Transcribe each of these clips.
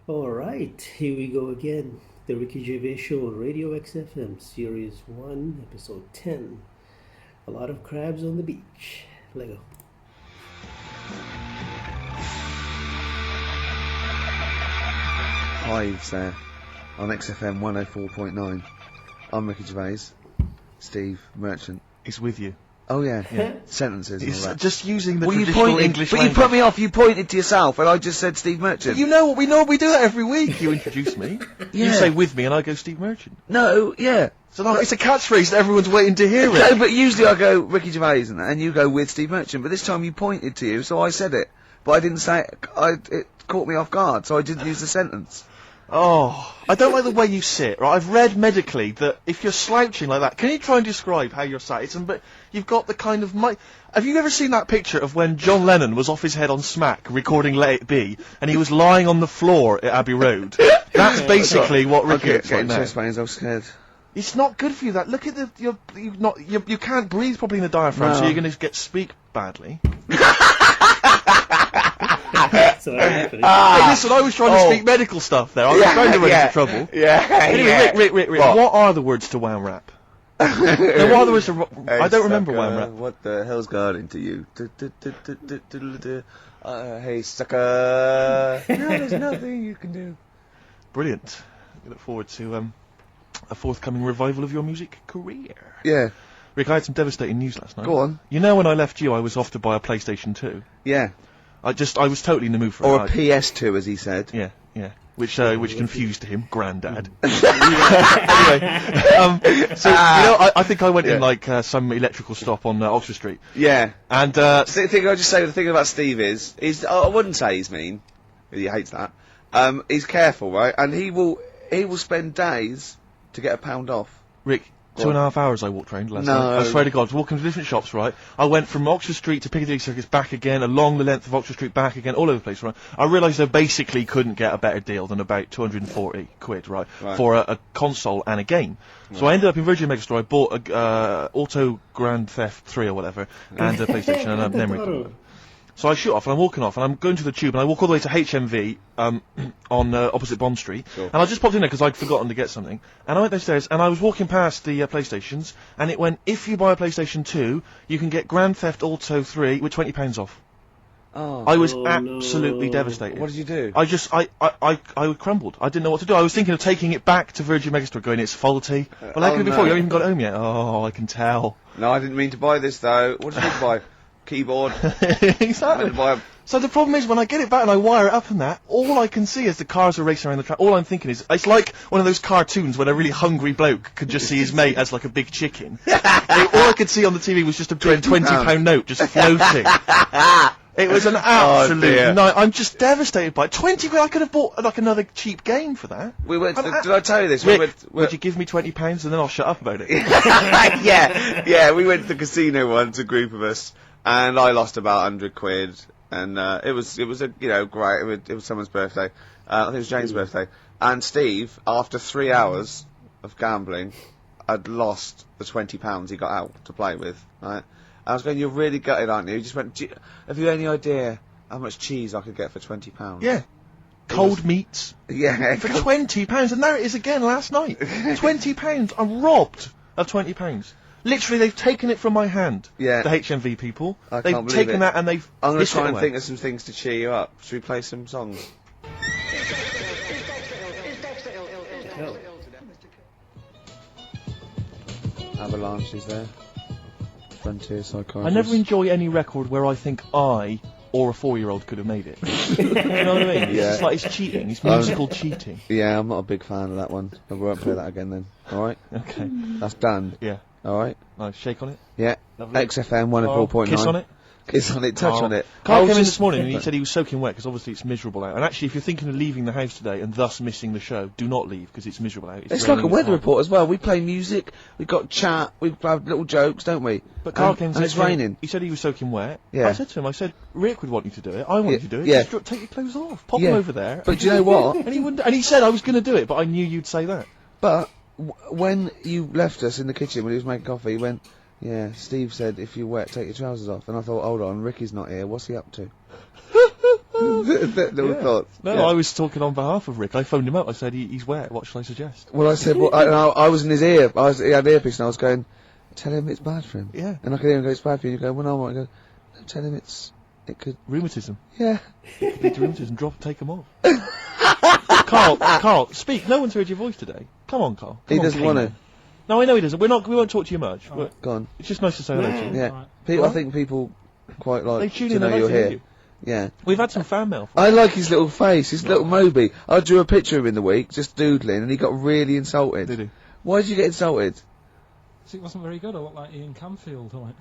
All right, here we go again. The Ricky Gervais Show on Radio XFM, Series 1, Episode 10. A lot of crabs on the beach. Lego. Hives there on XFM 104.9. I'm Ricky Gervais. Steve Merchant. He's with you. Oh yeah. Sentences and all He's that. just using the Well, you traditional pointed, English but language. you put me off. You pointed to yourself, and I just said Steve Merchant. You know, we do that every week. You introduce me. Yeah. You say with me, and I go Steve Merchant. No, yeah. So no, it's a catchphrase that everyone's waiting to hear. No, but usually I go Ricky Gervais and you go with Steve Merchant. But this time you pointed to you, so I said it. But I didn't say it. It caught me off guard, so I didn't use the sentence. Oh, I don't like the way you sit. Right, I've read medically that if you're slouching like that, can you try and describe how you're sat? But you've got the kind of Have you ever seen that picture of when John Lennon was off his head on Smack recording "Let It Be" and he was lying on the floor at Abbey Road? That's basically what Ricky looks like now. chest pains, I was scared. It's not good for you. That look at you can't breathe properly in the diaphragm, so you're going to speak badly. So what's happening? Hey, listen, I was trying to speak medical stuff there. I was trying to run into trouble. Yeah. Anyway, Rick, what are the words to Wham Rap? Now, what are the words to... I don't remember Wham Rap. What the hell's got into you? Hey, sucker. No, there's nothing you can do. Brilliant. We look forward to a forthcoming revival of your music career. Yeah. Rick, I had some devastating news last night. Go on. You know when I left you, I was off to buy a PlayStation 2. Yeah. I was totally in the mood for Or it. a PS2, as he said. Yeah. Which confused him, Grandad. Anyway, so I think I went in like some electrical stop on Oxford Street. Yeah. And The thing I just say, the thing about Steve is I wouldn't say he's mean. He hates that. He's careful, right? And he will spend days to get £1 off. Rick, 2.5 hours I walked around last night. I swear to God, I was walking to different shops, right? I went from Oxford Street to Piccadilly Circus, back again, along the length of Oxford Street, back again, all over the place, right? I realised I basically couldn't get a better deal than about 240 quid, right? For a console and a game. So I ended up in Virgin Megastore, I bought a Auto Grand Theft 3 or whatever, and a PlayStation and a memory card. So I shoot off, and I'm walking off, and I'm going to the Tube, and I walk all the way to HMV, on opposite Bond Street, and I just popped in there because I'd forgotten to get something, and I went downstairs, and I was walking past the PlayStations, and it went, if you buy a PlayStation 2, you can get Grand Theft Auto 3 with £20 off. Oh. I was absolutely devastated. What did you do? I crumbled. I didn't know what to do. I was thinking of taking it back to Virgin Megastore, going, it's faulty. Well, how could it be faulty? You haven't even got it home yet. Oh, I can tell. No, I didn't mean to buy this, though. What did you mean to buy? Keyboard. Exactly. So the problem is, when I get it back and I wire it up and that, all I can see is the cars are racing around the track. All I'm thinking is, it's like one of those cartoons when a really hungry bloke could just see his mate as like a big chicken. All I could see on the TV was just a £20 note just floating. It was an absolute night. I'm just devastated by it. 20 quid, I could have bought like another cheap game for that. We went to did I tell you this? Rick, would you give me £20 and then I'll shut up about it? yeah, we went to the casino once, a group of us, and I lost about 100 quid, and it was a great. It was someone's birthday. I think it was Jane's birthday, and Steve, after 3 hours of gambling, had lost the £20 he got out to play with. Right, I was going, "You're really gutted, aren't you?" He just went, "Have you any idea how much cheese I could get for £20?" Yeah. Cold meats. Yeah. For £20, and there it is again last night. £20. I'm robbed of £20. Literally, they've taken it from my hand. Yeah. The HMV people. I They've can't believe taken it. that and they've. I'm going to try and think of some things to cheer you up. Should we play some songs? Avalanche is there. Frontier Psychiatrist. I never enjoy any record where I think I or a 4-year-old could have made it. You know what I mean? It's just like, it's cheating. It's musical cheating. Yeah, I'm not a big fan of that one. I won't play that again then. Alright? Okay. That's done. Yeah. Alright? Nice. Shake on it. Yeah. Lovely. XFM 104.9. Kiss on it. Kiss on it, touch on it. Carl came in this morning and he said he was soaking wet because obviously it's miserable out. And actually, if you're thinking of leaving the house today and thus missing the show, do not leave because it's miserable out. It's like a weather report as well. We play music, we've got chat, we've got little jokes, don't we? But Carl came and it's raining. He said he was soaking wet. Yeah. I said to him, Rick would want you to do it. I want you to do it. Yeah. Just take your clothes off. Pop them over there. But do you know what? And he wouldn't. And he said I was going to do it, but I knew you'd say that. But when you left us in the kitchen when he was making coffee, he went, "Yeah, Steve said if you're wet, take your trousers off." And I thought, hold on, Ricky's not here. What's he up to? Little thoughts. No, I was talking on behalf of Rick. I phoned him up. I said, he's wet. What shall I suggest? Well, I said, I was in his ear. He had an earpiece, and I was going, tell him it's bad for him. Yeah. And I could hear him go, it's bad for you. And you go, well, no, I go, no, tell him it could... Rheumatism. Yeah. It could lead to rheumatism. Take him off. Carl, speak. No one's heard your voice today. Come on, Carl. He doesn't want to. No, I know he doesn't. We won't talk to you much. Right. Go on. It's just nice to say hello to you. Yeah. Right. I think people quite like They tune to in, know they like you're to hear here. you. Yeah. We've had some fan mail. I like his little face, his little Moby. I drew a picture of him in the week, just doodling, and he got really insulted. Did he? Why did you get insulted? So it wasn't very good. I looked like Ian Camfield, like.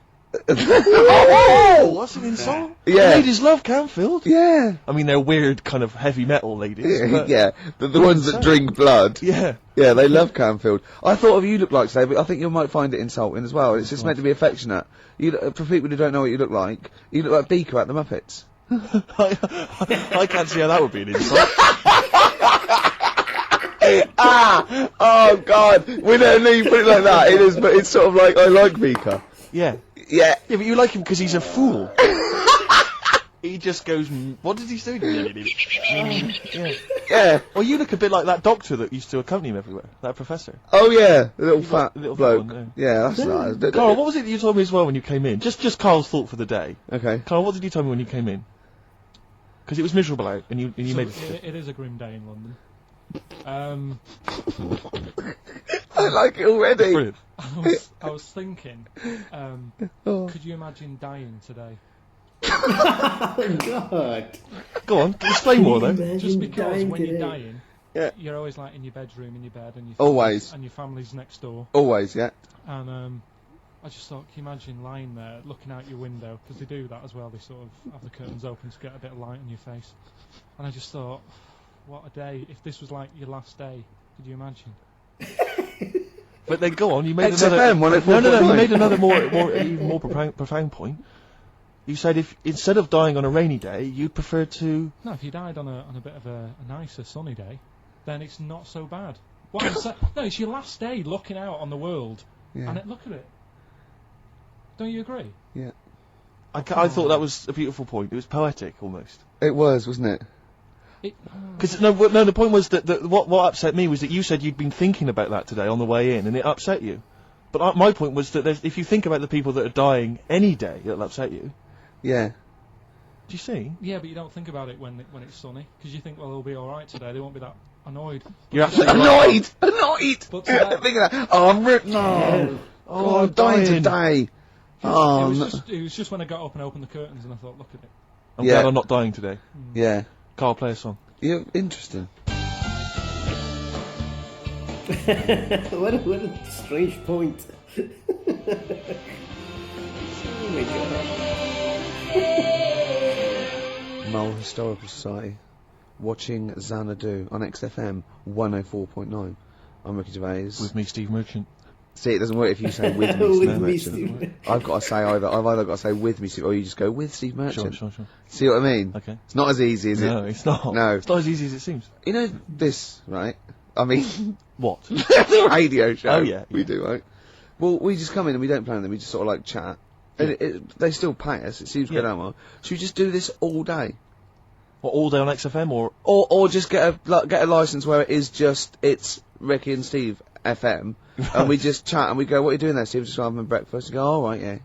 Oh, that's an insult. Yeah. Ladies love Canfield. Yeah. I mean, they're weird, kind of heavy metal ladies. But Yeah. The ones that drink blood. Yeah. Yeah, they love Canfield. I thought of you look like today, but I think you might find it insulting as well. It's just meant to be affectionate. For people who don't know what you look like Beaker at the Muppets. I can't see how that would be an insult. Oh God! We don't know you put it like that. It is, but it's sort of like I like Beaker. Yeah. Yeah. Yeah, but you like him because he's a fool. He just goes, what does he say? Yeah. Yeah. Well, you look a bit like that doctor that used to accompany him everywhere. That professor. Oh yeah, the little fat little fat bloke. one, yeah, that's that. Carl, what was it that you told me as well when you came in? Just Carl's thought for the day. Okay. Carl, what did you tell me when you came in? Because it was miserable out, and you So made it is a grim day in London. I like it already. Brilliant. I was thinking, could you imagine dying today? Oh, God. Go on, explain more though. Just because when you're today. dying, Yeah. you're always like in your bedroom, in your bed, and Always. your family's next door. Always, yeah. And I just thought, can you imagine lying there, looking out your window, because they do that as well. They sort of have the curtains open to get a bit of light on your face. And I just thought, what a day! If this was like your last day, could you imagine? But then go on, you made XFM, no, you made another even more profound point. You said if instead of dying on a rainy day, you'd prefer to... No, if you died on a bit of a nicer sunny day, then it's not so bad. What no, it's your last day looking out on the world, Yeah. and look at it. Don't you agree? Yeah. I thought that was a beautiful point. It was poetic, almost. It was, wasn't it? Because no, the point was that what upset me was that you said you'd been thinking about that today on the way in, and it upset you. But my point was that if you think about the people that are dying any day, it'll upset you. Yeah. Do you see? Yeah, but you don't think about it when it's sunny, because you think, well, they'll be all right today. They won't be that annoyed. You're absolutely right. Annoyed! But Thinking that, oh, I'm ripped. No. Oh, I'm dying today. Oh, it was just when I got up and opened the curtains, and I thought, look at it. I'm Yeah. glad I'm not dying today. Yeah. Carl, play a song. Yeah, interesting. what a strange point. Oh my God. Mull Historical Society. Watching Xanadu on XFM 104.9. I'm Ricky Gervais. With me, Steve Merchant. See, it doesn't work if you say with me, With Steve me, Merchant. Steve. I've got to say I've either got to say with me, Steve, or you just go with Steve Merchant. Sure. See what I mean? Okay. It's not as easy, is it? No, it's not. No. It's not as easy as it seems. You know this, right? I mean, What? the radio show. Oh, yeah, We yeah. do, right? Well, we just come in and we don't plan them. We just sort of like chat. And they still pay us. It seems good, Omar. Should we just do this all day? What, all day on XFM or... Or just get a license where it's Ricky and Steve FM, and we just chat and we go, what are you doing there, Steve? Just having breakfast. You go, all right, yeah.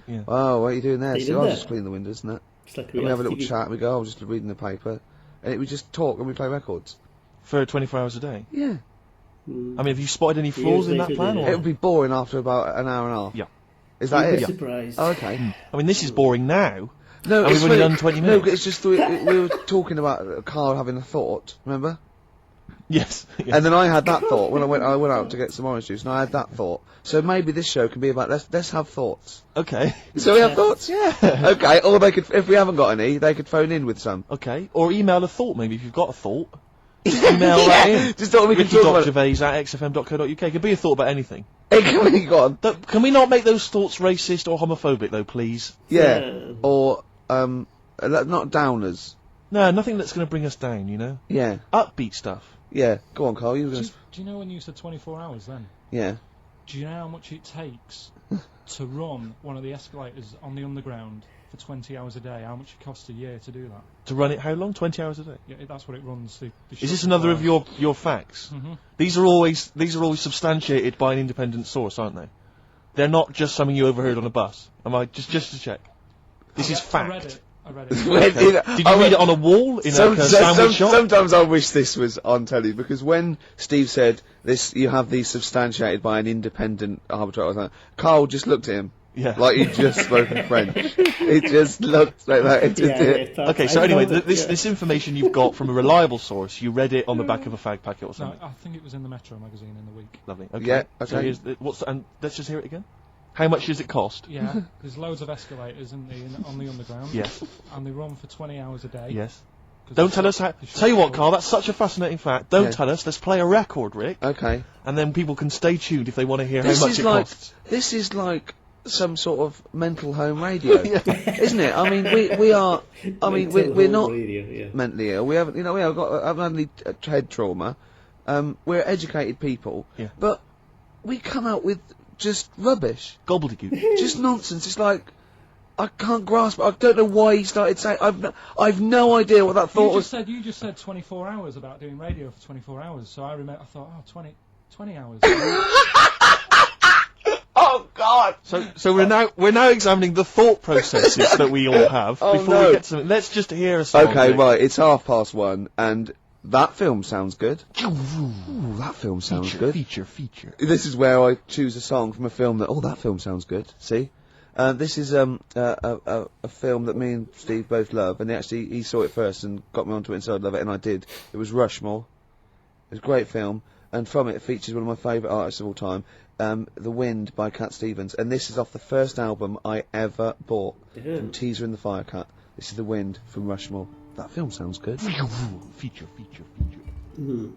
Yeah. Oh, what are you doing there? Are you Steve? doing I'll that? just clean the windows and that. It's like And we have a little TV. chat and we go, I'm just reading the paper. And we just talk and we play records. For 24 hours a day. Yeah. I mean, have you spotted any flaws in that plan? It Or? would be boring after about an hour and a half. Yeah. Is that You'd it? be surprised. Oh, okay. I mean, this is boring now. No, And it's we've only funny- done 20 No, minutes. but it's just we were talking about Karl having a thought, remember? Yes. And then I had that thought when I went out to get some orange juice, and I had that thought. So maybe this show can be about let's have thoughts. Okay. So we have thoughts? Yeah. Okay, or they could, if we haven't got any, they could phone in with some. Okay. Or email a thought, maybe, if you've got a thought. Just email that in. Just thought we could talk about it. Ricky.gervais@xfm.co.uk. It could be a thought about anything. Hey, can we go on? Can we not make those thoughts racist or homophobic, though, please? Yeah. Yeah. Or, not downers. No, nothing that's going to bring us down, you know? Yeah. Upbeat stuff. Yeah. Go on, Karl, you were Do going you, do you know when you said 24 hours then? Yeah. Do you know how much it takes to run one of the escalators on the underground for 20 hours a day, how much it costs a year to do that? To run it how long? 20 hours a day? Yeah, that's what it runs. Is this another of your facts? Mm-hmm. These are always substantiated by an independent source, aren't they? They're not just something you overheard on a bus. Am I just to check? This is fact. I read it. Okay. Did you read it on a wall in a sandwich shop? Sometimes I wish this was on telly, because when Steve said this, you have these substantiated by an independent arbitrator, Carl just looked at him. Yeah. Like he'd just spoken French. It just looked like that. It just did. Okay, so anyway, this information you've got from a reliable source, you read it on the back of a fag packet or something? No, I think it was in the Metro magazine in the week. Lovely. Okay. Yeah, okay. So here's and let's just hear it again. How much does it cost? Yeah, there's loads of escalators on the underground. Yes. And they run for 20 hours a day. Yes. Don't tell us how. Tell you what, Carl, that's such a fascinating fact. Don't tell us. Let's play a record, Rick. Okay. And then people can stay tuned if they want to hear how much it costs. This is like some sort of mental home radio, isn't it? I mean, we are. I mean, we're not mentally ill. We haven't, we haven't had any head trauma. We're educated people, but we come out with just rubbish, gobbledygook, just nonsense. It's like I can't grasp it. I don't know why he started saying. I've no idea what that thought was. You just said 24 hours about doing radio for 24 hours. So I thought, 20 hours. Oh God! So we're now examining the thought processes that we all have before we get to something. Let's just hear a song. Okay, right. It's 1:30, and that film sounds good. Ooh, that film sounds good. Feature. This is where I choose a song from a film that film sounds good. See, this is a film that me and Steve both love, and he saw it first and got me onto it and said I'd love it, and I did. It was Rushmore. It was a great film, and from it features one of my favourite artists of all time. The Wind by Cat Stevens, and this is off the first album I ever bought from Teaser and the Firecat. This is The Wind from Rushmore. That film sounds good. Feature. Mm.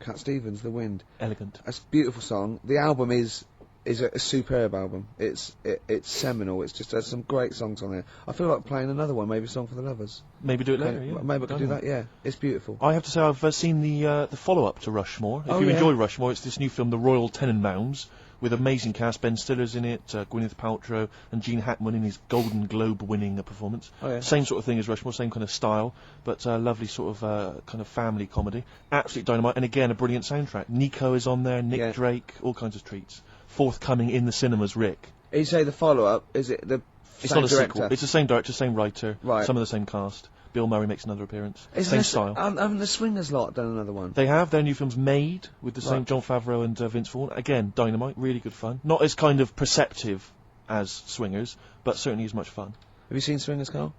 Cat Stevens, The Wind. Elegant. That's a beautiful song. The album is a superb album. It's seminal. It's just has some great songs on there. I feel like playing another one, maybe Song for the Lovers. Maybe do it later. Maybe I could do that. Yeah, it's beautiful. I have to say I've seen the follow-up to Rushmore. If you enjoy Rushmore, it's this new film, The Royal Tenenbaums, with amazing cast. Ben Stiller's in it, Gwyneth Paltrow, and Gene Hackman in his Golden Globe-winning performance. Oh, yeah. Same sort of thing as Rushmore, same kind of style, but lovely sort of kind of family comedy. Absolute dynamite, and again a brilliant soundtrack. Nico is on there, Nick Drake, all kinds of treats. Forthcoming in the cinemas, Rick. You say the follow-up? Is it the It's same not a director? sequel. It's the same director, same writer, Right. some of the same cast. Bill Murray makes another appearance. Same style. Haven't the Swingers lot done another one? They have. Their new film's Made, with the same Jon Favreau and Vince Vaughn. Again, dynamite, really good fun. Not as kind of perceptive as Swingers, but certainly as much fun. Have you seen Swingers, Carl?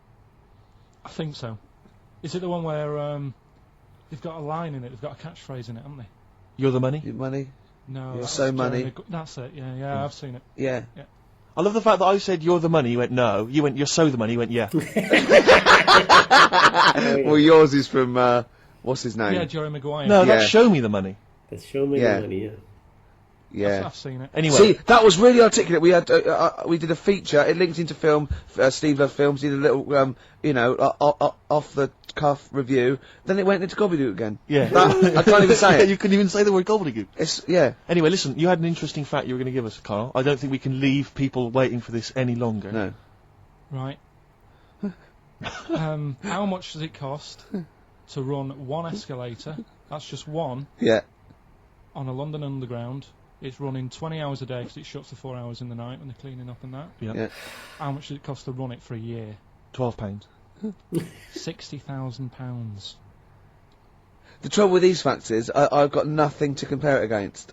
I think so. Is it the one where they've got a line in it? They've got a catchphrase in it, haven't they? You're the money? Your money? No. You're so money. That's it. Yeah, I've seen it. Yeah. I love the fact that I said you're the money, you went no. You went you're so the money, you went yeah. Well, yours is from, what's his name? Yeah, Jerry Maguire. No, that's Show Me the Money. That's Show Me the Money, Yeah. I've seen it. Anyway. See, that was really articulate. We had, we did a feature, it linked into film, Steve Loves Films, did a little, off the cuff review, then it went into gobbledygook again. Yeah. I can't even say it. You couldn't even say the word gobbledygook. Yeah. Anyway, listen, you had an interesting fact you were going to give us, Carl. I don't think we can leave people waiting for this any longer. No. Right. How much does it cost to run one escalator, that's just one, on a London Underground? It's running 20 hours a day because it shuts for 4 hours in the night when they're cleaning up and that. Yeah. How much does it cost to run it for a year? £12. £60,000. The trouble with these facts is, I've got nothing to compare it against.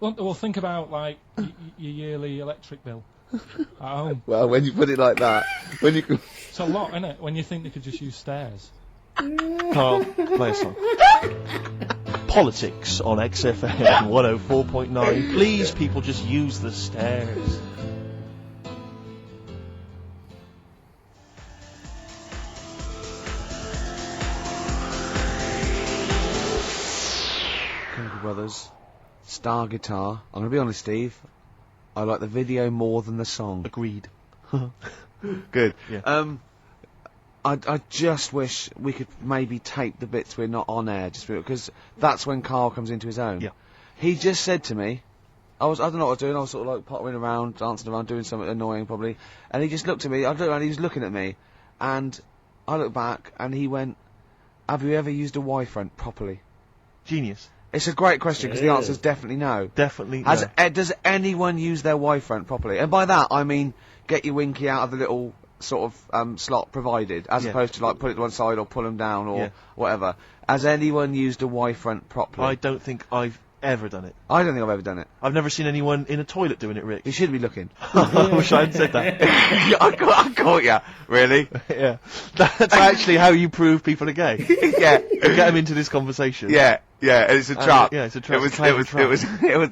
Well, think about, like, your yearly electric bill at home. Well, when you put it like that, when you can... It's a lot, isn't it, when you think they could just use stairs. Carl, play a song. Politics on XFM 104.9. Please, people, just use the stairs. Brothers, Star Guitar. I'm going to be honest, Steve. I like the video more than the song. Agreed. Good. Yeah. I just wish we could maybe tape the bits we're not on air, just because that's when Karl comes into his own. Yeah. He just said to me, I don't know what I was doing, I was sort of like pottering around, dancing around, doing something annoying probably, and he just looked at me, I looked around, he was looking at me, and I looked back, and he went, have you ever used a Y-front properly? Genius. It's a great question, because the answer's definitely no. Definitely no. Does anyone use their Y-front properly? And by that, I mean, get your winky out of the little sort of slot provided, as opposed to like put it to one side or pull them down or whatever. Has anyone used a Y-front properly? I don't think I've ever done it. I don't think I've ever done it. I've never seen anyone in a toilet doing it, Rick. You should be looking. I wish I had said that. Yeah, I caught ya. Really? Yeah. That's actually how you prove people are gay. Yeah. You get them into this conversation. Yeah. It's a trap. Yeah, it's a trap. It was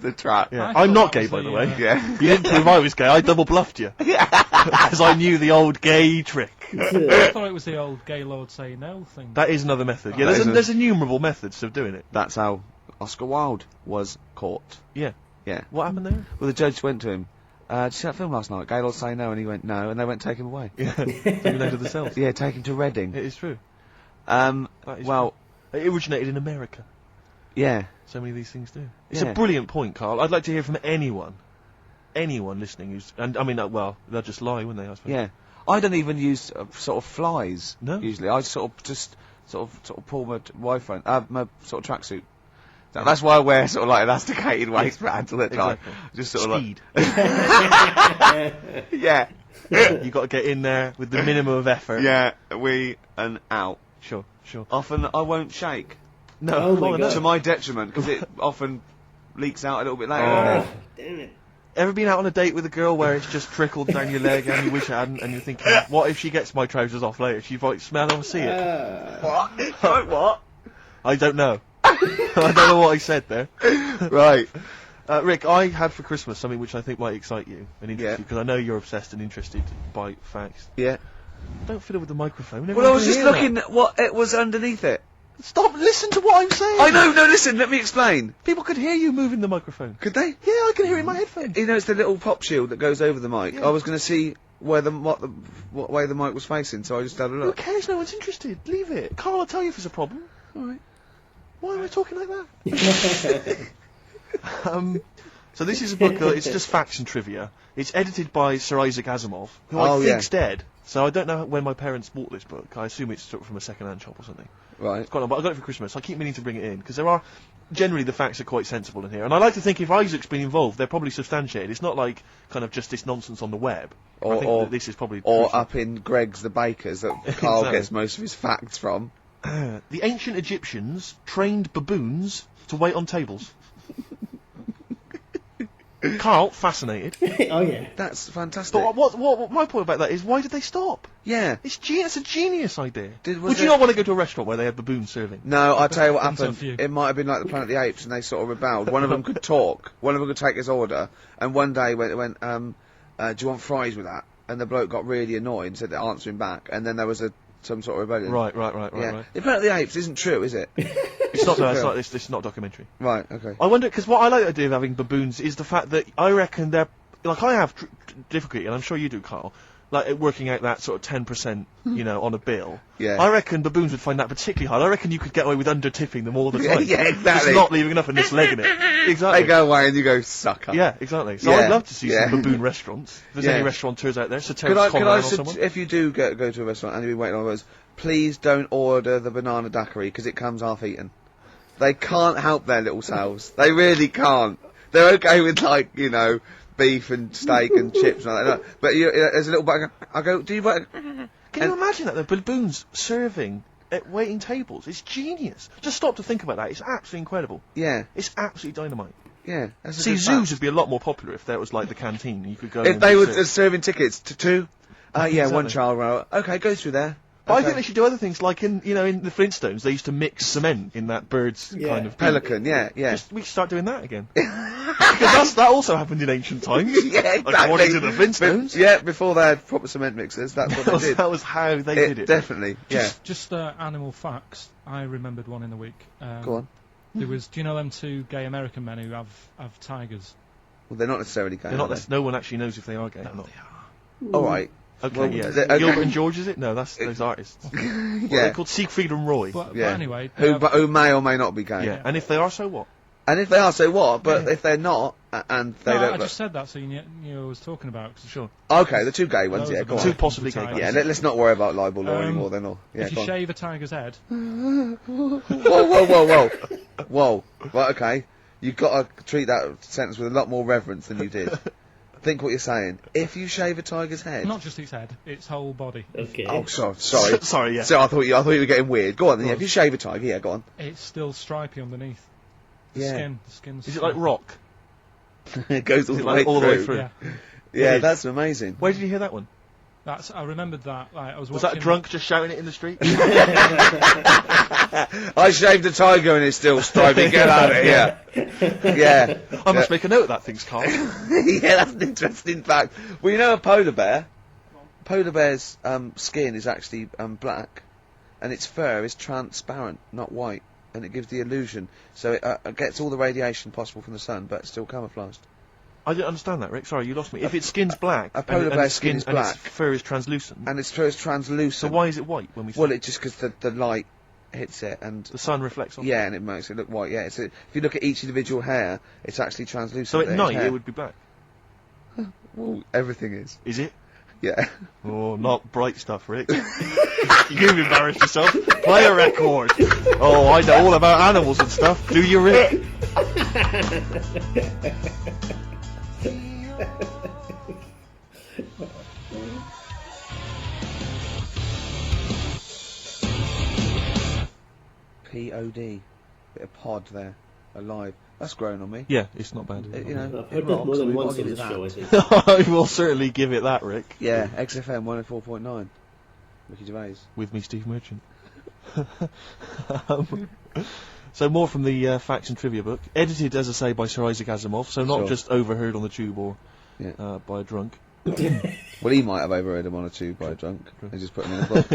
the trap. Yeah. I I'm not thought gay, that by was the the, way. Yeah. You didn't prove I was gay. I double bluffed you. Because I knew the old gay trick. I thought it was the old gay lord say no thing. That is another method. Yeah, That is there's innumerable methods of doing it. That's how Oscar Wilde was caught. Yeah. Yeah. What happened there? Well, the judge went to him. Did you see that film last night? Gaylord say no, and he went no, and they went take him away. Yeah. Take him down to the cells. Yeah, take him to Reading. It is true. Well, True. It originated in America. yeah. So many of these things do. It's Yeah. a brilliant point, Karl. I'd like to hear from anyone listening who's, and I mean, well, they'll just lie, wouldn't they? I suppose. Yeah. I don't even use sort of flies. No. Usually, I sort of pull my Y-front, my sort of tracksuit. That's why I wear sort of like elasticated waistbands all the time. Exactly. Just sort of Speed. like. Yeah. You got to get in there with the minimum of effort. Yeah. We and out. Sure. Often I won't shake. No. Oh my God. To my detriment, because it often leaks out a little bit later. Oh, damn it. Ever been out on a date with a girl where it's just trickled down your leg and you wish it hadn't, and you're thinking, what if she gets my trousers off later? She might smell or see it. What? What? I don't know. I don't know what I said there. Right. Rick, I had for Christmas something which I think might excite you and interest Yeah. you, because I know you're obsessed and interested by facts. Yeah. Don't fiddle with the microphone. Well, I was just looking at what it was underneath it. Stop! Listen to what I'm saying. I know. No, listen. Let me explain. People could hear you moving the microphone. Could they? Yeah, I can hear it in my headphones. You know, it's the little pop shield that goes over the mic. Yeah. I was going to see what way the mic was facing, so I just had a Who look. cares? No one's interested. Leave it. Karl will tell you if there's a problem. All right. Why am I talking like that? So this is a book. It's just facts and trivia. It's edited by Sir Isaac Asimov, who I think's dead. So I don't know when my parents bought this book. I assume it's sort of from a second-hand shop or something. Right. It's quite long, but I got it for Christmas. I keep meaning to bring it in because there are generally the facts are quite sensible in here, and I like to think if Isaac's been involved, they're probably substantiated. It's not like kind of just this nonsense on the web. I think that this is probably crucial. up in Greg's the Baker's that Karl Exactly. gets most of his facts from. The ancient Egyptians trained baboons to wait on tables. Karl, fascinated. Oh yeah. That's fantastic. But what my point about that is, why did they stop? Yeah. It's a genius idea. Was Would you not want to go to a restaurant where they had baboons serving? No, I'll tell you what Depends on happened. few. It might have been like the Planet of the Apes, and they sort of rebelled. One of them could talk. One of them could take his order. And one day went, do you want fries with that? And the bloke got really annoyed and said to answer him back. And then there was some sort of rebellion. Right. Yeah. The Planet of the Apes isn't true, is it? It's not. No, it's not a documentary. Right. Okay. I wonder, because what I like the idea of having baboons is the fact that I reckon they're like, I have difficulty, and I'm sure you do, Karl, like working out that sort of 10%, you know, on a bill. Yeah. I reckon baboons would find that particularly hard. I reckon you could get away with under-tipping them all the time. Yeah, exactly. Just not leaving enough and just legging it. Exactly. They go away and you go, sucker. Yeah, exactly. So Yeah, I'd love to see yeah. some baboon restaurants. If there's Yeah. any restaurateurs out there, so Could I or someone. if you do go to a restaurant and you've been waiting on hours, please don't order the banana daiquiri because it comes half-eaten. They can't help their little selves. They really can't. They're okay with, like, you know, beef and steak and chips and all that. But there's a little bug. I go, do you want... Can you imagine that? The baboons serving at waiting tables. It's genius. Just stop to think about that. It's absolutely incredible. Yeah, It's absolutely dynamite. yeah. That's a See, good zoos fact. would be a lot more popular if there was like the canteen. You could go. If and they be were served. serving tickets to two... yeah, Exactly. one child row. Okay, go through there. But I Okay. think they should do other things, like in the Flintstones, they used to mix cement in that bird's Yeah. kind of Pelican, yeah. We should start doing that again. Because that also happened in ancient times. Yeah, exactly. According to the Flintstones. Yeah, before they had proper cement mixers, that's what they did. That was how they did it. Definitely, yeah. Just animal facts. I remembered one in the week. Go on. There was. Do you know them two gay American men who have tigers? Well, they're not necessarily gay. They're are not. No one actually knows if they are gay or not. they? All right. Okay, Well, yeah. Gilbert and George, is it? No, that's those artists. What are Yeah. they called? Siegfried and Roy. But Yeah. anyway, Who may or may not be gay. Yeah, and if they are, so what? And if they are, so what? But if they're not, and they no, don't... I just said that so you knew what I was talking about. Sure. Okay, the two gay ones, Those yeah, are go the on. Two possibly gay tigers. guys. Yeah, let's not worry about libel law anymore then. Or, yeah, if go you on. shave a tiger's head, Whoa. Whoa. Right, okay. You've got to treat that sentence with a lot more reverence than you did. Think what you're saying. If you shave a tiger's head... not just its head, its whole body. Okay. Oh, sorry. Sorry, yeah. So I thought you were getting weird. Go on then, yeah, if you shave a tiger, yeah, go on. It's still stripy underneath. The Yeah. skin's Is it like rock? It goes all Is it the like way all the way through. through? Yeah, Yeah, Yeah. that's amazing. Where did you hear that one? I remembered that. Like, I was Was watching that a drunk just shouting it in the street? I shaved a tiger and it's still stripy. Get out of here. Yeah. I must make a note of that, thinks Carl. Yeah, that's an interesting fact. Well, you know a polar bear? Polar bear's skin is actually black, and its fur is transparent, not white, and it gives the illusion. So it gets all the radiation possible from the sun, but it's still camouflaged. I didn't understand that, Rick. Sorry, you lost me. If its skin's black, a polar and bear's its skin is and its black. fur is translucent, And its fur is translucent. so why is it white when we see Well, it? it's just because the light hits it, and The sun reflects on it? yeah, and it makes it look white. Yeah, if you look at each individual hair, it's actually translucent. So at There's night hair. it would be black. Well, everything is. Is it? Yeah. Oh, not bright stuff, Rick. You've embarrassed yourself. Play a record. Oh, I know all about animals and stuff. Do you, Rick? P-O-D. Bit of pod there. Alive. That's growing on me. Yeah, it's not bad. You know, I've it heard that rocks, more so than we've got once to on give this it show, I that. think. I will certainly give it that, Rick. Yeah, XFM 104.9. Ricky Gervais. With me, Steve Merchant. So more from the facts and trivia book, edited, as I say, by Sir Isaac Asimov. So not Sure. just overheard on the tube or Yeah. by a drunk. Well, he might have overheard him on a tube by a drunk and just put him in a book.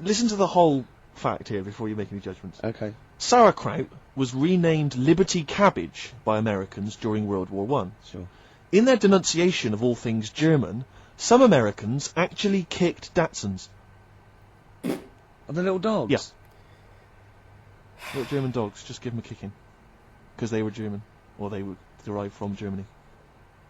Listen to the whole fact here before you make any judgments. Okay. Sauerkraut was renamed Liberty Cabbage by Americans during World War One. Sure. In their denunciation of all things German, some Americans actually kicked Dachshunds. And the little dogs? Yeah. Little German dogs, just give them a kicking. Because they were German. Or they were derived from Germany.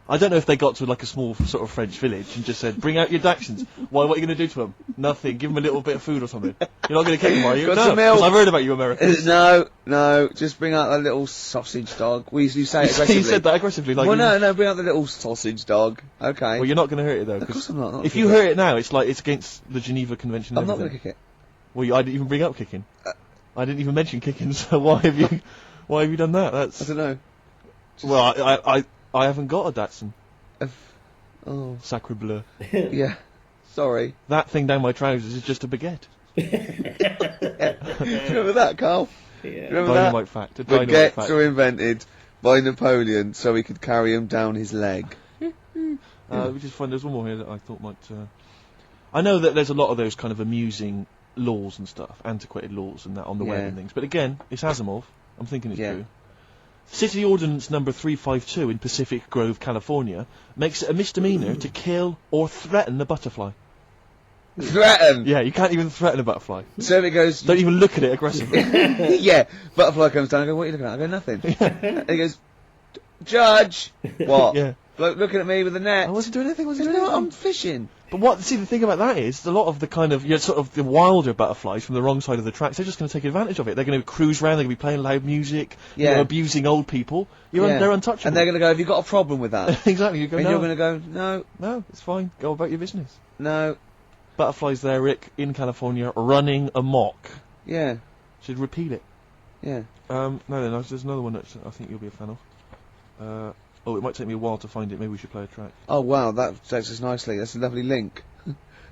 I don't know if they got to like a small sort of French village and just said, bring out your Dachshunds. Why, what are you going to do to them? Nothing. Give them a little bit of food or something. You're not going to kick them, are you? Got No, some milk. 'cause I've heard about you Americans. No, just bring out a little sausage dog. You say it aggressively. You said that aggressively. Like Well, you- no, bring out the little sausage dog. Okay. Well, you're not going to hurt it though. Of 'cause course I'm not. if you hurt it now, it's like it's against the Geneva Convention. I'm and not going to everything. kick it. Well, I didn't even bring up kicking. I didn't even mention kicking. So why have you done that? I That's don't know. well, I haven't got a Datsun. Oh, Sacre bleu. yeah. Sorry. That thing down my trousers is just a baguette. Remember that, Carl? Yeah. Remember that? Dynamite fact. A dynamite Baguettes fact. were invented by Napoleon so he could carry him down his leg. We just find there's one more here that I thought might. I know that there's a lot of those kind of amusing laws and stuff, antiquated laws and that on the web Yeah. and things. But again, it's Asimov. I'm thinking it's Yeah. true. City Ordinance number 352 in Pacific Grove, California, makes it a misdemeanor to kill or threaten a butterfly. Threaten! Yeah, you can't even threaten a butterfly. So it goes, Don't even look at it aggressively. yeah, butterfly comes down, I go, what are you looking at? I go, nothing. And he goes, Judge! What? Yeah. Bloke looking at me with a net. I wasn't doing anything, wasn't You doing know what? anything. I'm fishing. But see, the thing about that is, a lot of the kind of, sort of the wilder butterflies from the wrong side of the tracks, they're just going to take advantage of it. They're going to cruise around, they're going to be playing loud music, Yeah. abusing old people. Yeah. They're untouchable. And they're going to go, have you got a problem with that? exactly, you go, And no, you're going to go, no, no, it's fine, go about your business. no, Butterflies there, Rick, in California, running amok. yeah, Should repeat it. yeah. No, there's another one that I think you'll be a fan of. It might take me a while to find it, maybe we should play a track. Oh wow, that takes us nicely. That's a lovely link.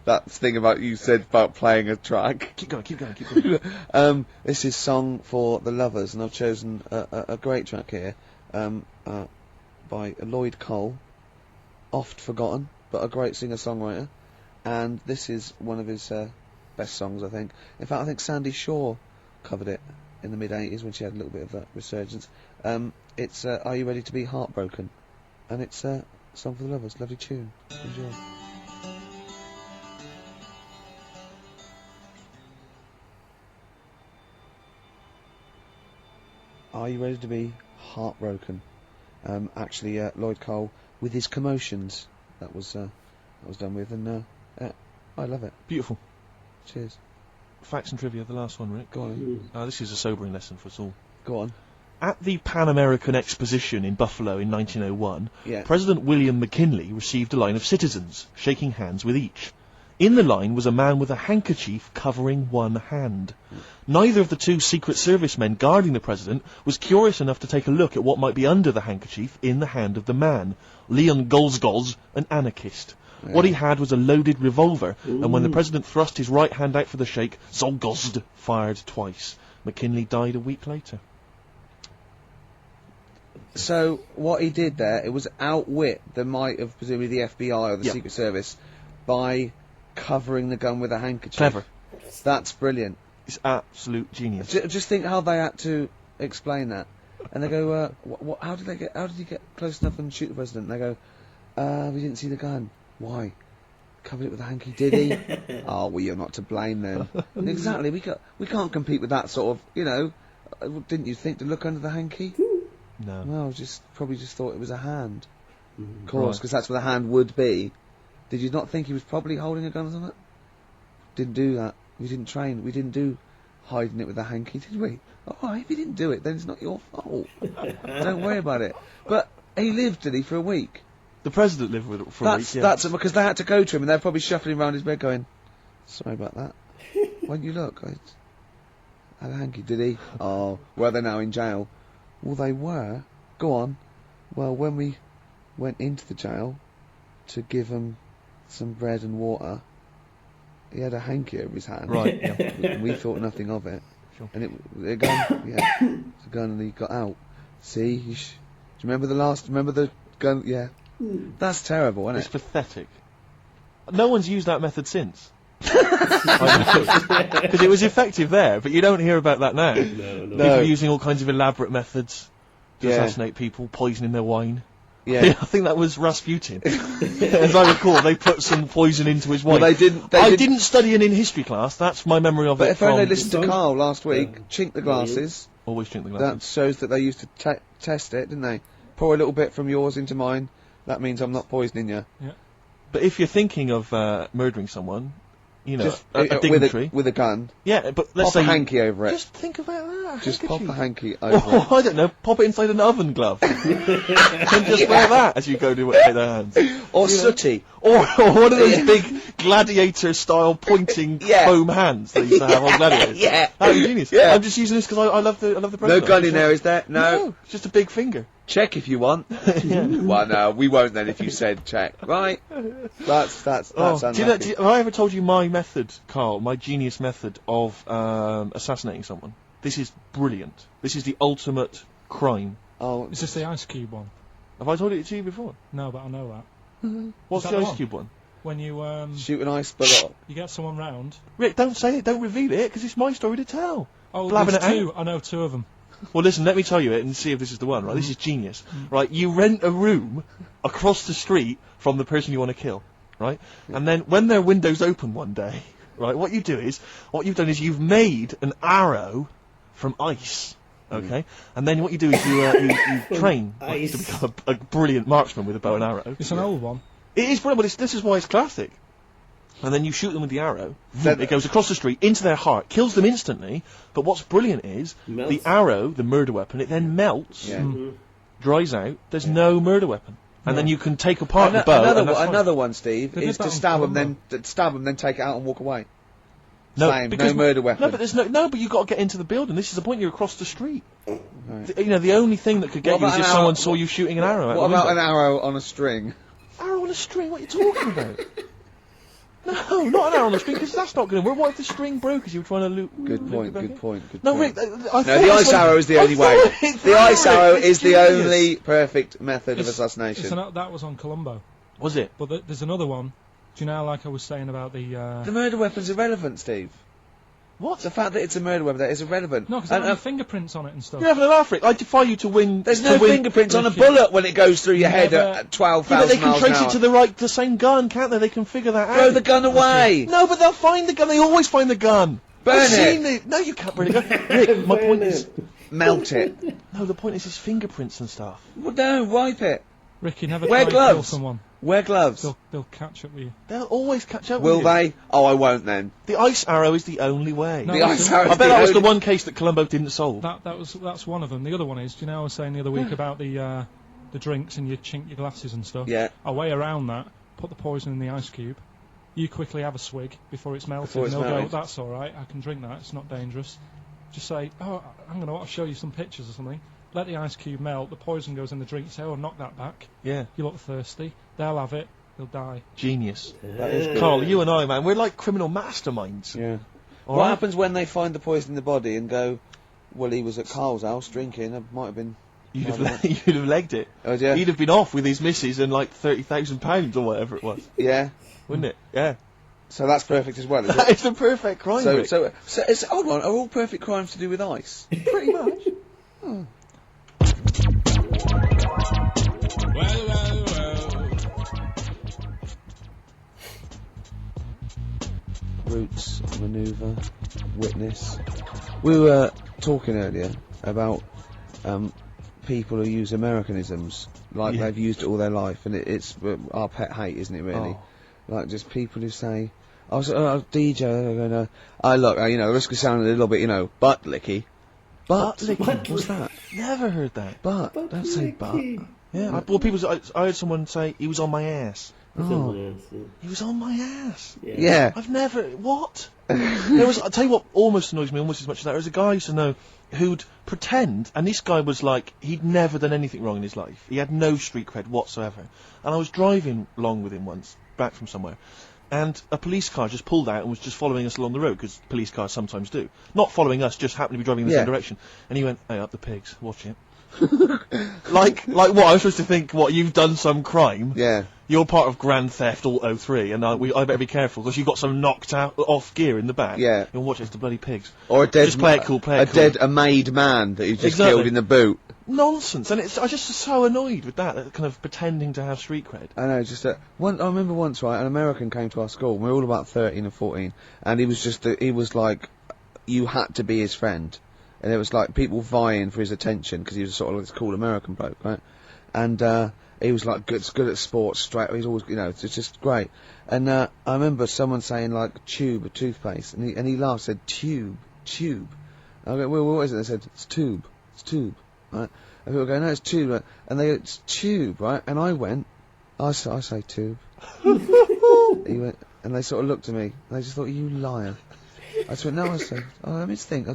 That thing about you said about playing a track. Keep going. This is Song for the Lovers, and I've chosen a great track here by Lloyd Cole, oft forgotten, but a great singer-songwriter. And this is one of his best songs, I think. In fact, I think Sandy Shaw covered it in the mid-'80s when she had a little bit of that resurgence. It's Are You Ready to Be Heartbroken? And it's Song for the Lovers. Lovely tune. Enjoy. Are you ready to be heartbroken? Actually, Lloyd Cole with his commotions. That was done with, and I love it. Beautiful. Cheers. Facts and trivia, the last one, Rick. Go on. This is a sobering lesson for us all. Go on. At the Pan American Exposition in Buffalo in 1901, Yeah. President William McKinley received a line of citizens, shaking hands with each. In the line was a man with a handkerchief covering one hand. Neither of the two Secret Service men guarding the president was curious enough to take a look at what might be under the handkerchief in the hand of the man, Leon Golzgoz, an anarchist. Yeah. What he had was a loaded revolver, and when the president thrust his right hand out for the shake, Zolgozd fired twice. McKinley died a week later. So what he did there, it was outwit the might of presumably the FBI or the Secret Service by covering the gun with a handkerchief. Clever. That's brilliant. It's absolute genius. Just think how they had to explain that, and they go, how did he get close enough and shoot the president? And they go, we didn't see the gun. Why? Covered it with a hanky, did he? Oh, well, you're not to blame then. Exactly. We can't compete with that sort of, you know. Didn't you think to look under the hanky? No. Well, probably just thought it was a hand. Of course, because that's where the hand would be. Did you not think he was probably holding a gun or something? Didn't do that. We didn't train. We didn't do hiding it with a hanky, did we? Oh, if he didn't do it, then it's not your fault. Don't worry about it. But he lived, did he, for a week? The president lived with it for a week, yeah. That's because they had to go to him, and they're probably shuffling around his bed going, sorry about that. Why don't you look? I had a hanky, did he? Oh, well, they're now in jail. Well, they were. Go on. Well, when we went into the jail to give him some bread and water, he had a hanky over his hand. Right, yeah. And we thought nothing of it. Sure. And the gun, the gun, and he got out. See? Do you remember the gun? Yeah. That's terrible, isn't It's it? pathetic. No one's used that method since. Because it was effective there, but you don't hear about that now. No. People using all kinds of elaborate methods to assassinate people, poisoning their wine. Yeah. I think that was Rasputin. As I recall, they put some poison into his wine. Well, they didn't. I didn't study it in history class. That's my memory of But it. if only from they listened to Carl last week, chink the glasses. Always drink the That glasses. shows that they used to test it, didn't they? Pour a little bit from yours into mine. That means I'm not poisoning you. But if you're thinking of murdering someone, you know, Just a dignitary. with a gun. Yeah, but let's Pop a say hanky over it. just think about that. Just pop a hanky Oh, over it. I don't know. Pop it inside an oven glove. And just wear that as you go to take their hands. Or sooty. Or one of those big gladiator-style pointing foam hands they used to have on gladiators. Yeah. That was genius. Yeah. I'm just using this because I love the No program. gun in there, is there? No. It's just a big finger. Check if you want. Well, no, we won't then if you said check. Right? That's unlucky. Have I ever told you my method, Carl, my genius method of assassinating someone? This is brilliant. This is the ultimate crime. Oh, Is this the ice cube one? Have I told it to you before? No, but I know that. What's Is the that ice one? cube one? When you shoot an ice bullet. you get someone round. Rick, don't say it, don't reveal it, because it's my story to tell. Oh, Blabbing there's it two. I know two of them. Well, listen, let me tell you it and see if this is the one, right? This is genius. Right, you rent a room across the street from the person you want to kill, right? And then when their window's open one day, right, what you've done is you've made an arrow from ice, okay? And then what you do is you train like, to become a brilliant marksman with a bow and arrow. It's an old one. It is brilliant, but this is why it's classic. And then you shoot them with the arrow, it goes across the street, into their heart, kills them instantly, but what's brilliant is, the arrow, the murder weapon, it then melts, dries out, there's no murder weapon. And then you can take apart the bow. Another one, Steve, They is did to that stab on them, then take it out and walk away. No, Same, because no murder weapon. No, but there's but you've got to get into the building. This is the point, you're across the street. Right. You know, the only thing that could get you is if someone saw you shooting an arrow out What the about window. an arrow on a string? Arrow on a string? What are you talking about? No, not an arrow on a string, because that's not going to work. What if the string broke as you were trying to loop? Good point. No, Rick, No, the ice arrow is the only way. The ice arrow is the only perfect method of assassination. That was on Colombo. Was it? But there's another one. Do you know, like I was saying about the murder weapon's irrelevant, Steve. What? The fact that it's a murder weapon is irrelevant. No, because there are fingerprints on it and stuff. You're having a laugh, Rick. I defy you to win. There's no fingerprints on a bullet when it goes through your head at 12,000 but they can miles trace an it to the same gun, can't they? They can figure that out. Throw the gun away. No, but they'll find the gun. They always find the gun. Burn I've it. seen it. No, you can't burn it. Rick, my point is, melt it. No, the point is his fingerprints and stuff. Well, no, wipe it. Ricky, never Wear try to kill gloves. someone. Wear gloves. They'll catch up with you. They'll always catch up Will with you. they? Oh, I won't then. The ice arrow is the only way. No, The ice arrow. I bet that was the one case that Columbo didn't solve. That's one of them. The other one is, do you know I was saying the other week about the drinks and you chink your glasses and stuff? Yeah. A way around that, put the poison in the ice cube. You quickly have a swig before it's melted. Before it's and they'll melted. go, that's all right, I can drink that, it's not dangerous. Just say, oh, I'm going to show you some pictures or something. Let the ice cube melt, the poison goes in the drink, say, oh, knock that back. Yeah. You look thirsty, they'll have it, they'll die. Genius. That is good. Carl, you and I, man, we're like criminal masterminds. Yeah. All What right? happens when they find the poison in the body and go, well, he was at Carl's house drinking, it might have been... You'd have legged it. Oh, yeah? He'd have been off with his missus and like £30,000 or whatever it was, Yeah. wouldn't it? Yeah. So that's perfect as well, is That it? is the perfect crime. So Rick. it's hold on. Are all perfect crimes to do with ice? Pretty much. Roots, manoeuvre, witness. We were talking earlier about people who use Americanisms like Yeah. they've used it all their life, and it's our pet hate, isn't it? Really, Oh. like just people who say, "I was DJ," going, "I look, you know, risk of sounding a little bit, you know, butt licky." Butt licky. What's that? Never heard that. Butt. Don't say butt. Yeah. I heard someone say he was on my ass. Oh. He was on my ass. Yeah. I've never. What? I'll tell you what almost annoys me almost as much as that. There was a guy I used to know who'd pretend, and this guy was like, he'd never done anything wrong in his life. He had no street cred whatsoever. And I was driving along with him once, back from somewhere, and a police car just pulled out and was just following us along the road, because police cars sometimes do. Not following us, just happened to be driving in the same direction. And he went, "Hey, up the pigs, watch it." like what? I was supposed to think, what, you've done some crime? Yeah. You're part of Grand Theft Auto 3, and I better be careful, because you've got some knocked out off gear in the back. Yeah. You'll watch it, it's the bloody pigs. Or a dead Just play it cool, play it cool. a made man that you just Exactly. killed in the boot. Nonsense, and I just so annoyed with that kind of pretending to have street cred. I know, just I remember once, right, an American came to our school, we were all about 13 or 14, and he was like, you had to be his friend. And it was like people vying for his attention, because he was sort of like this cool American bloke, right? And, he was like good at sports, straight, he's always, you know, it's just great. And, I remember someone saying like, tube, a toothpaste, and he laughed, said, tube. I go, well, what is it? They said, it's tube, right? And people go, no, it's tube, right? And they go, it's tube, right? And I went, I say tube. He went, and they sort of looked at me, and they just thought, you liar. I just went, no, I say, let me think,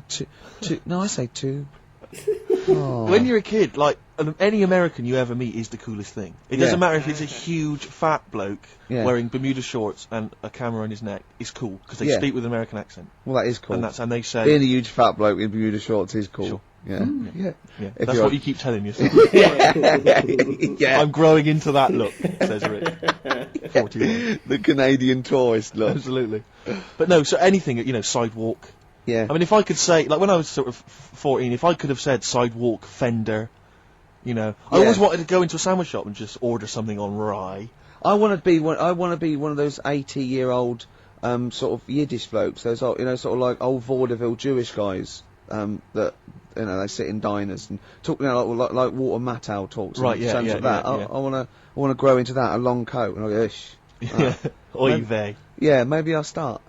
no, I say tube. Oh. When you're a kid, like, any American you ever meet is the coolest thing. It doesn't matter if it's a huge, fat bloke wearing Bermuda shorts and a camera on his neck. It's cool, because they speak with an American accent. Well, that is cool. And they say... Being a huge fat bloke in Bermuda shorts is cool. Sure. Yeah. Yeah. If That's you're- what you keep telling yourself. yeah. I'm growing into that look, says Rick. 41. The Canadian tourist look. Absolutely. But no, so anything, you know, sidewalk. Yeah. I mean, if I could say, like when I was sort of 14, if I could have said sidewalk, fender, you know, I always wanted to go into a sandwich shop and just order something on rye. I want to be one of those 80-year-old sort of Yiddish blokes. Those old, you know, sort of like old vaudeville Jewish guys that, you know, they sit in diners and talk, you know, like Walter Matthau talks. Right, and yeah, sounds yeah, like that. yeah, yeah. I want to grow into that, a long coat, and I go, ish. Yeah. Oy vey. Yeah, maybe I'll start.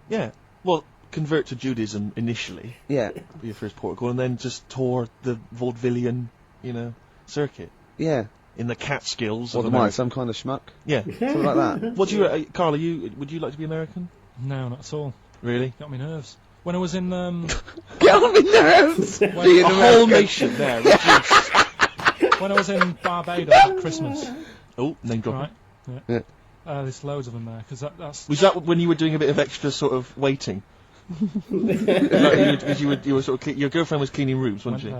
Yeah. Well, convert to Judaism initially, Yeah. be your first port of call, and then just tour the vaudevillian, you know, circuit Yeah. in the Catskills. What of am I, America. some kind of schmuck? Yeah. Something like that. What do you, Carl? Would you like to be American? No, not at all. Really? Got me nerves. When I was in, Get on my nerves! When- Being A whole American. nation there. reduced. when I was in Barbados at Christmas, Oh, name dropping. right? Yeah. There's loads of them there, because that's... Was that when you were doing a bit of extra sort of waiting? Like you were sort of your girlfriend was cleaning rooms, wasn't she?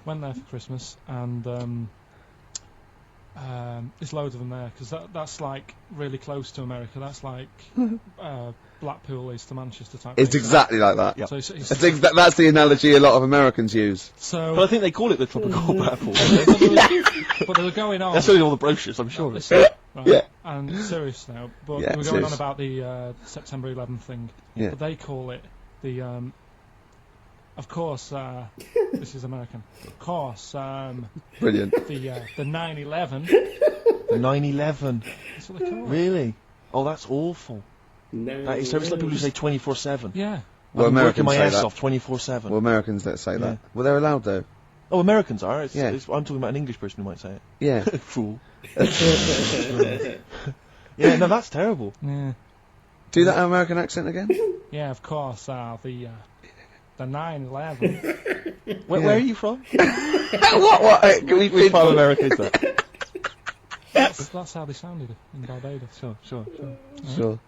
Went there for Christmas, and there's loads of them there, because that's like really close to America. That's like Blackpool is to Manchester type. It's thing. exactly like that. Yeah. So it's That's the analogy a lot of Americans use. so. But I think they call it the tropical Blackpool. But they were going on. That's only all the brochures, I'm sure. Listen, right, Yeah. And serious now, but Yeah, we were going on serious. about the September 11th thing. Yeah. But they call it the of course, this is American. Of course, Brilliant. the 9/11. The 9/11. That's what they call it. Really? Oh, that's awful. That is, so it's like people who say 24/7. Yeah. Well, I'm working Americans my say ass that. off 24/7. Well, Americans that say Yeah. that. Well, they're allowed though. Oh, Americans are. Yeah. I'm talking about an English person who might say it. Yeah. Fool. Yeah, no, that's terrible. Yeah. Do that American accent again. Yeah, of course, the 9/11. Where are you from? what? Can we Which part of America is that? That's how they sounded in Barbados. Sure. Sure.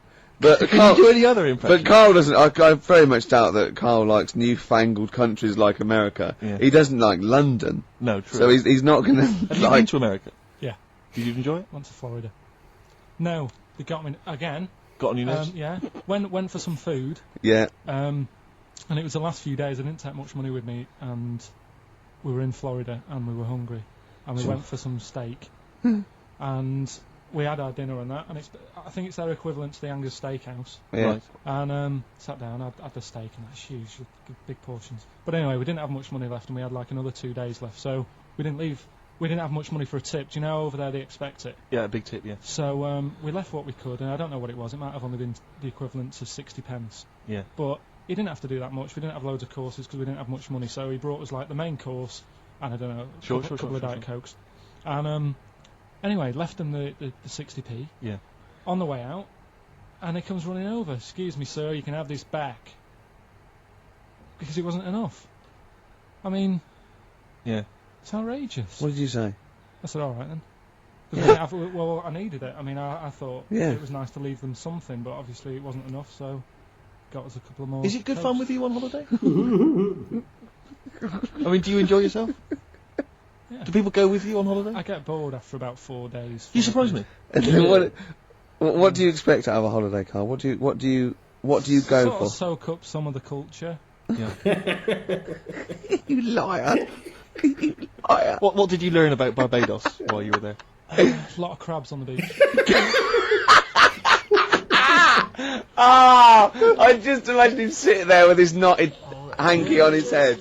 But Can Carl, you do any other impression? but Carl doesn't. I very much doubt that Carl likes newfangled countries like America. Yeah. He doesn't like London. No, true. So he's not going to Have you been like. to America? Yeah. Did you enjoy it? Went to Florida. No, they got me again. Got on your nerves? Yeah. Went for some food. Yeah. And it was the last few days. I didn't take much money with me, and we were in Florida, and we were hungry, and we went for some steak, and we had our dinner and that, and I think it's their equivalent to the Angus Steakhouse. Yeah. Right. And sat down, had the steak, and that's huge, big portions. But anyway, we didn't have much money left, and we had like another 2 days left, so we didn't leave. We didn't have much money for a tip. Do you know over there they expect it? Yeah, a big tip, yeah. So we left what we could, and I don't know what it was. It might have only been the equivalent to 60 pence. Yeah. But he didn't have to do that much. We didn't have loads of courses because we didn't have much money. So he brought us like the main course, and I don't know, a couple of Diet Cokes. And anyway, left him the 60p. Yeah. On the way out, and he comes running over. Excuse me, sir, you can have this back. Because it wasn't enough. I mean, Yeah. it's outrageous. What did you say? I said, all right then. 'Cause well, I needed it. I mean, I thought Yeah. it was nice to leave them something, but obviously it wasn't enough, so got us a couple of more. Is it good Cokes. fun with you on holiday? I mean, do you enjoy yourself? Yeah. Do people go with you on holiday? I get bored after about 4 days. You surprise me. What do you expect out of a holiday, Carl? What do you go Sort for? of soak up some of the culture. Yeah. You liar! You liar! What did you learn about Barbados while you were there? A lot of crabs on the beach. Ah! I just imagine him sitting there with his knotted hanky on his head.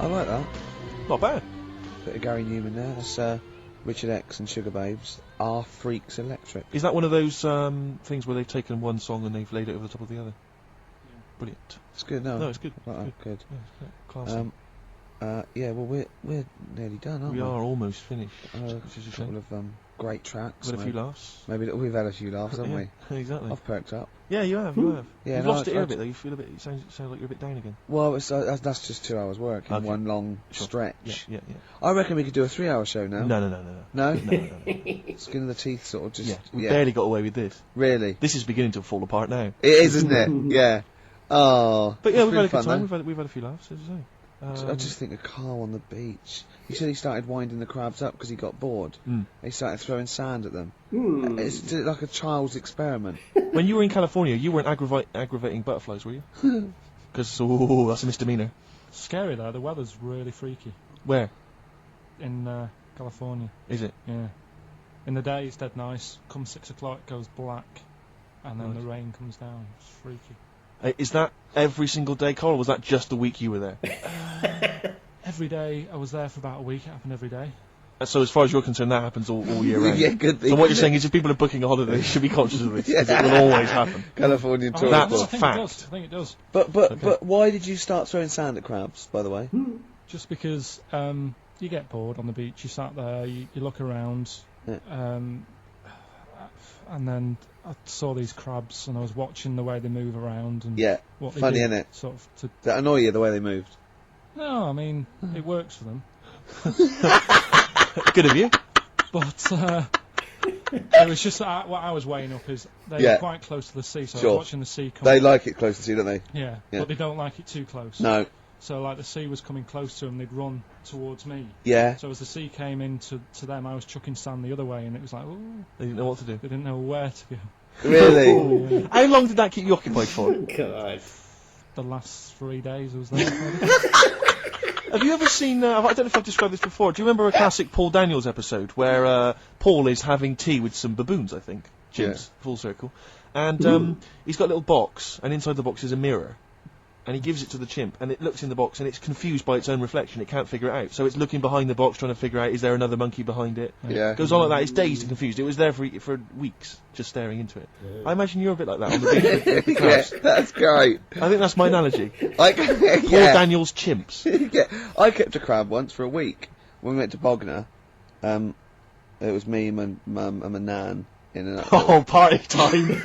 I like that. Not bad. Bit of Gary Newman there. That's Richard X and Sugar Babes. Our Freaks Electric. Is that one of those things where they've taken one song and they've laid it over the top of the other? Brilliant. It's good, no? No, it's good. Like that, good. Yeah, it's good. Classy. Yeah, well, we're nearly done, aren't we? We are almost finished. Which is a couple of great tracks. We've had a few laughs. Maybe we've had a few laughs, haven't we? Exactly. I've perked up. Yeah, you have. You have. Yeah, You've no, lost it here I- a bit though. You feel a bit. It sounds like you're a bit down again. Well, it's, that's just 2 hours work in Okay. one long Sure. stretch. Yeah. I reckon we could do a 3-hour show now. No. No? No. Skin of the teeth, sort of just. Yeah, we barely got away with this. Really? This is beginning to fall apart now. It is, isn't it? Yeah. Oh. But yeah, it's we've been had a good fun, time. We've had a few laughs, as I say. I just think of Carl on the beach. He said he started winding the crabs up because he got bored. He started throwing sand at them. It's like a child's experiment. When you were in California, you weren't aggravating butterflies, were you? Because that's a misdemeanor. Scary though. The weather's really freaky Where in California. is it? Yeah. In the day it's dead nice. Come 6 o'clock it goes black, and then Right. the rain comes down. It's freaky. Is that every single day, Carl, or was that just the week you were there? Every day I was there for about a week. It happened every day. So as far as you're concerned, that happens all year round. Yeah, good thing. So what you're saying is if people are booking a holiday, they should be conscious of this, because it will always happen. Californian I tourist. That's I think fact. It does. I think it does. But why did you start throwing sand at crabs, by the way? Just because you get bored on the beach. You sat there. You look around. Yeah. And then I saw these crabs, and I was watching the way they move around and Yeah. what they Funny, do, innit? Sort of to. Does that annoy you, the way they moved? No, I mean it works for them. Good of you. But it was just what I was weighing up is they Yeah. were quite close to the sea, so I Sure. was watching the sea come. They like it close to sea, don't they? Yeah, Yeah. but they don't like it too close. No. So like the sea was coming close to them, they'd run towards me. Yeah. So as the sea came in to them, I was chucking sand the other way, and it was like, ooh, They didn't know what to do. they didn't know where to go. Really? How long did that keep you occupied for? God. the last 3 days I was there. Have you ever seen, I don't know if I've described this before, do you remember a classic Paul Daniels episode where Paul is having tea with some baboons, I think, chimps, full circle, and he's got a little box, and inside the box is a mirror, and he gives it to the chimp, and it looks in the box, and it's confused by its own reflection, it can't figure it out, so it's looking behind the box trying to figure out, is there another monkey behind it? Yeah. It goes on like that, it's dazed and confused, it was there for weeks, just staring into it. I imagine you're a bit like that on the beach with the crabs. That's great. I think that's my analogy. Paul Paul Daniels chimps. I kept a crab once for a week. When we went to Bognor, it was me, my mum and my nan in an Oh, party time.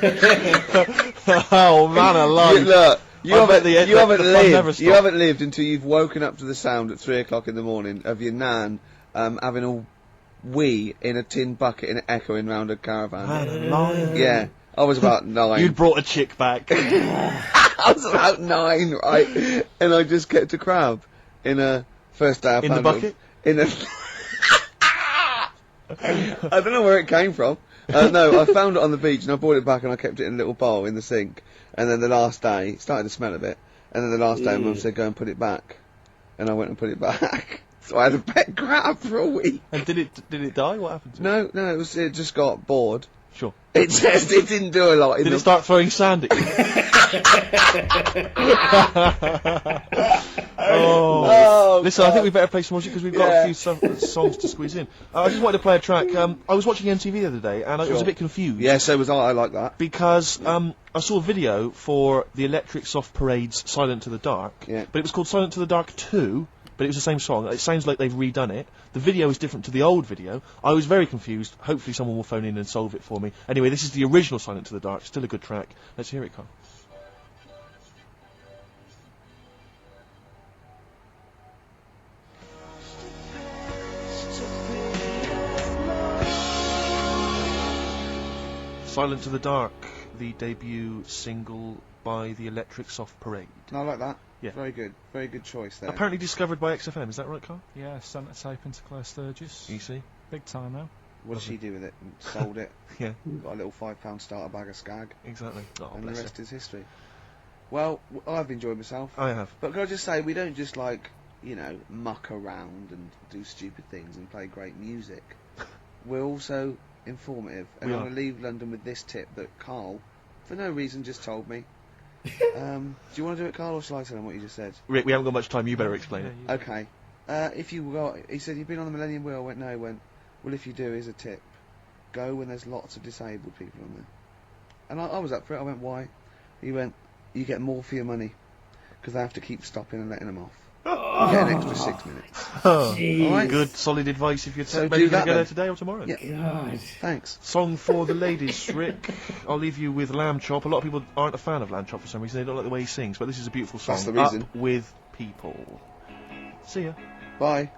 Oh, man alive. Look, you haven't lived until you've woken up to the sound at 3 o'clock in the morning of your nan having a wee in a tin bucket and echoing round a caravan. Man alive. Yeah, I was about 9. You'd brought a chick back. I was about 9, right? And I just kept a crab in a first day I In found the bucket? In a I don't know where it came from. No, I found it on the beach and I brought it back and I kept it in a little bowl in the sink. And then the last day, started to smell a bit. And then the last day, Mum said, go and put it back. And I went and put it back. So I had a pet crab for a week. And did it die? What happened to it? No, it just got bored. Sure. It didn't do a lot. Did it start throwing sand at you? Oh. Listen, I think we better play some music because we've got a few songs to squeeze in. I just wanted to play a track. I was watching MTV the other day and I was a bit confused. Yeah, so was I. I like that. Because I saw a video for the Electric Soft Parade's Silent to the Dark, but it was called Silent to the Dark 2, but it was the same song. It sounds like they've redone it. The video is different to the old video. I was very confused. Hopefully someone will phone in and solve it for me. Anyway, this is the original Silent to the Dark. Still a good track. Let's hear it, Carl. Silent to the Dark, the debut single by the Electric Soft Parade. No, I like that. Yeah. Very good choice there. Apparently discovered by XFM, is that right, Carl? Yeah, sent a tape into Claire Sturgis. You see? Big time now. What did she do with it? Sold it. Yeah. Got a little £5 starter bag of Skag. Exactly. Oh, and the bless rest is history. Well, I've enjoyed myself. I have. But can I just say, we don't just muck around and do stupid things and play great music. We're also informative. And We I'm are. going to leave London with this tip that Carl, for no reason, just told me. Do you want to do it, Carl, or shall I tell him what you just said? Rick, we haven't got much time, you better explain it. Okay. If you go, he said, you've been on the Millennium Wheel? I went, no. He went, well, if you do, here's a tip. Go when there's lots of disabled people on there. And I was up for it. I went, why? He went, you get more for your money. Because they have to keep stopping and letting them off. You get an extra 6 minutes. Oh, Alright. good, solid advice if you're So maybe do going that to go there then. today or tomorrow. Yeah. God. Thanks. Song for the ladies, Rick. I'll leave you with Lamb Chop. A lot of people aren't a fan of Lamb Chop for some reason. They don't like the way he sings, but this is a beautiful song. That's the reason. Up with people. See ya. Bye.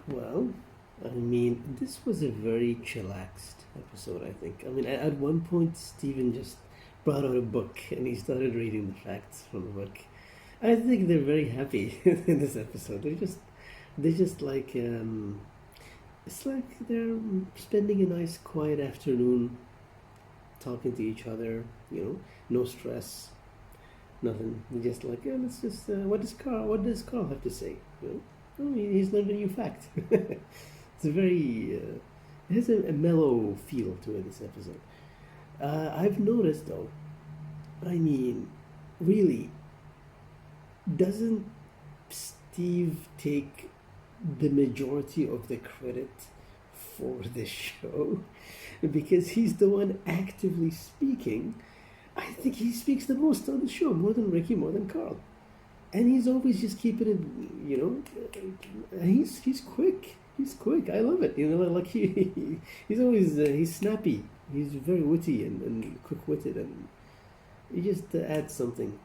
Well, I mean, this was a very chillaxed episode, I think. I mean, at one point, Stephen just brought out a book and he started reading the facts from the book. I think they're very happy in this episode. They're just like, it's like they're spending a nice, quiet afternoon talking to each other, no stress, nothing. They're just like, yeah, let's just, what does Carl have to say? Oh, he's learned a new fact. It's a very, it has a mellow feel to it, this episode. I've noticed though, I mean, really, doesn't Steve take the majority of the credit for this show? Because he's the one actively speaking. I think he speaks the most on the show, more than Ricky, more than Carl. And he's always just keeping it, he's quick. He's quick. I love it. Like he's always, he's snappy. He's very witty and quick-witted, and he just adds something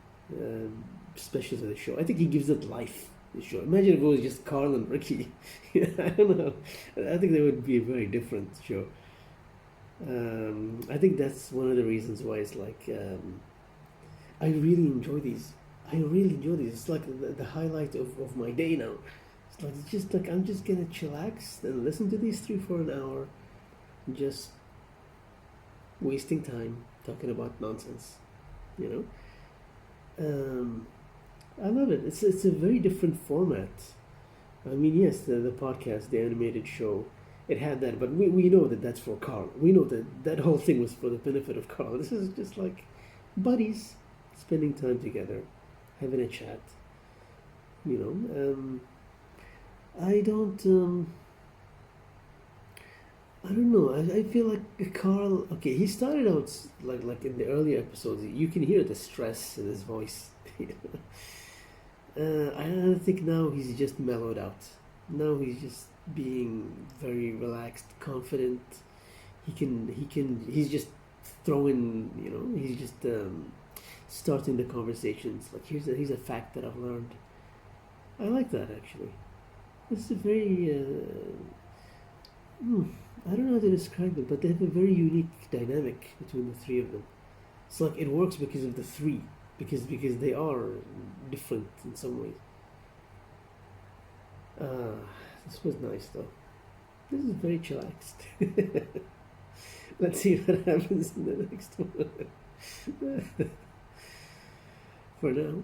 special to the show. I think he gives it life, the show. Imagine if it was just Carl and Ricky. I don't know. I think that would be a very different show. I think that's one of the reasons why it's like, I really enjoy these. It's like the highlight of my day now. It's just like I'm just gonna chillax and listen to these three for an hour, just wasting time talking about nonsense, you know. I love it. It's a very different format. I mean, yes, the podcast, the animated show, it had that, but we know that that's for Karl. We know that whole thing was for the benefit of Karl. This is just like buddies spending time together, having a chat. You know, I don't know. I feel like Karl. Okay, he started out like in the earlier episodes. You can hear the stress in his voice. I think now he's just mellowed out. Now he's just being very relaxed, confident. He's just throwing. You know, he's just starting the conversations. Like here's a fact that I've learned. I like that actually. It's a very. I don't know how to describe it, but they have a very unique dynamic between the three of them. It's like it works because of the three, because they are different in some ways. This was nice though. This is very chillaxed. Let's see what happens in the next one. For now.